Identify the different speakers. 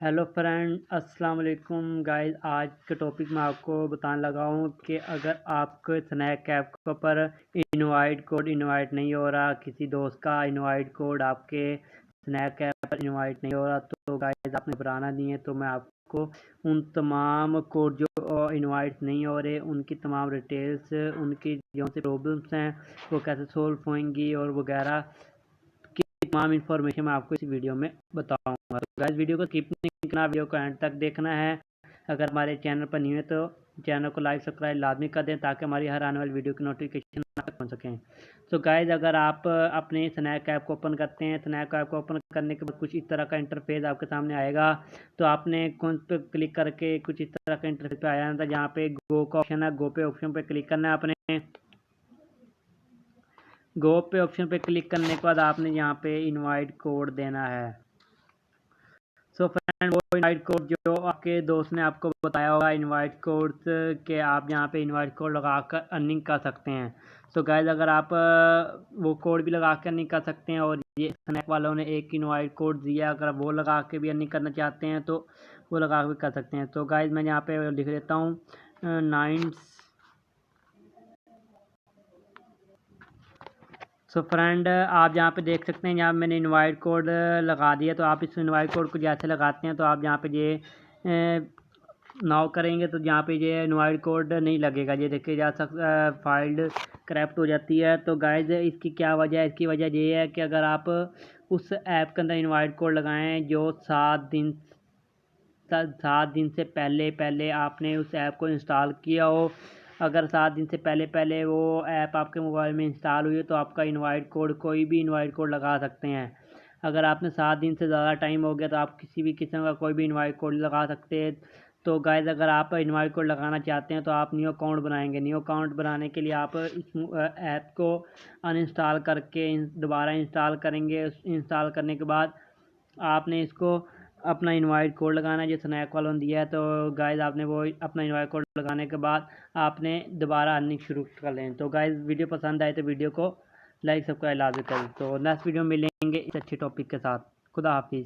Speaker 1: Hello friend, अस्सलाम वालेकुम guys. आज के टॉपिक में आपको बताने लगा हूँ कि अगर आपके स्नैक ऐप पर इनवाइट नहीं हो रहा, किसी दोस्त का इनवाइट कोड आपके स्नैक ऐप पर इनवाइट नहीं हो रहा, तो गाइस आपने घबराना नहीं है। तो मैं आपको उन तमाम कोड जो इनवाइट नहीं हो रहे, उनकी तमाम डिटेल्स, उनकी जो से प्रॉब्लम्स हैं वो कैसे सोल्व होंगी और वगैरह तमाम इन्फॉर्मेशन मैं आपको इस वीडियो में बताऊंगा। तो गाइस वीडियो को स्किप नहीं करना, वीडियो को एंड तक देखना है। अगर हमारे चैनल पर न्यू है तो चैनल को लाइक सब्सक्राइब लाजमी कर दें ताकि हमारी हर आने वाली वीडियो की नोटिफिकेशन आप तक पहुंच सकें। तो गाइस अगर आप अपने स्नैक ऐप को ओपन करते हैं, स्नैक ऐप को ओपन करने के बाद कुछ इस तरह का इंटरफेस आपके सामने आएगा। तो आपने कौन पे क्लिक करके कुछ इस तरह का इंटरफेस पे आया था, जहाँ पे गो का ऑप्शन है, गो पे ऑप्शन पे क्लिक करना है आपने। गो पे ऑप्शन पे क्लिक करने के बाद आपने यहाँ पे इनवाइट कोड देना है। सो फ्रेंड, वो इनवाइट कोड जो आपके दोस्त ने आपको बताया होगा, इनवाइट कोड के आप यहाँ पे इनवाइट कोड लगा कर अर्निंग कर सकते हैं। सो गाइज अगर आप वो कोड भी लगा कर अर्निंग कर सकते हैं, और ये स्नैक वालों ने एक इनवाइट कोड दिया, अगर वो लगा के भी अर्निंग करना चाहते हैं तो वो लगा के कर सकते हैं। तो गाइज मैं यहाँ पे लिख देता हूँ 9। सो फ्रेंड, आप यहाँ पे देख सकते हैं, यहाँ मैंने इनवाइट कोड लगा दिया। तो आप इस इनवाइट कोड को जैसे लगाते हैं तो आप यहाँ पे ये नाउ करेंगे तो यहाँ पे ये इनवाइट कोड नहीं लगेगा, ये देखिए जा सकता फाइल्ड करप्ट हो जाती है। तो गाइज इसकी क्या वजह है? इसकी वजह ये है कि अगर आप उस ऐप के अंदर इनवाइट कोड लगाएं जो 7 दिन से पहले आपने उस ऐप को इंस्टॉल किया हो, अगर 7 दिन से पहले वो ऐप आपके मोबाइल में इंस्टॉल हुई है तो आपका इनवाइट कोड, कोई भी इनवाइट कोड लगा सकते हैं। अगर आपने 7 दिन से ज़्यादा टाइम हो गया तो आप किसी भी किस्म का कोई भी इनवाइट कोड लगा सकते हैं। तो गाइज अगर आप इनवाइट कोड लगाना चाहते हैं तो आप न्यू अकाउंट बनाएंगे। न्यू अकाउंट बनाने के लिए आप इस ऐप को अनइंस्टॉल करके दोबारा इंस्टॉल करेंगे। इंस्टॉल करने के बाद आपने इसको अपना इनवाइट कोड लगाना है जो स्नैक वालों ने दिया है। तो गाइज आपने वो अपना इनवाइट कोड लगाने के बाद आपने दोबारा अर्निंग शुरू कर लें। तो गाइज वीडियो पसंद आए तो वीडियो को लाइक सब्सक्राइब लाजमी करें। तो नेक्स्ट वीडियो में मिलेंगे इस अच्छे टॉपिक के साथ। खुदा हाफिज़।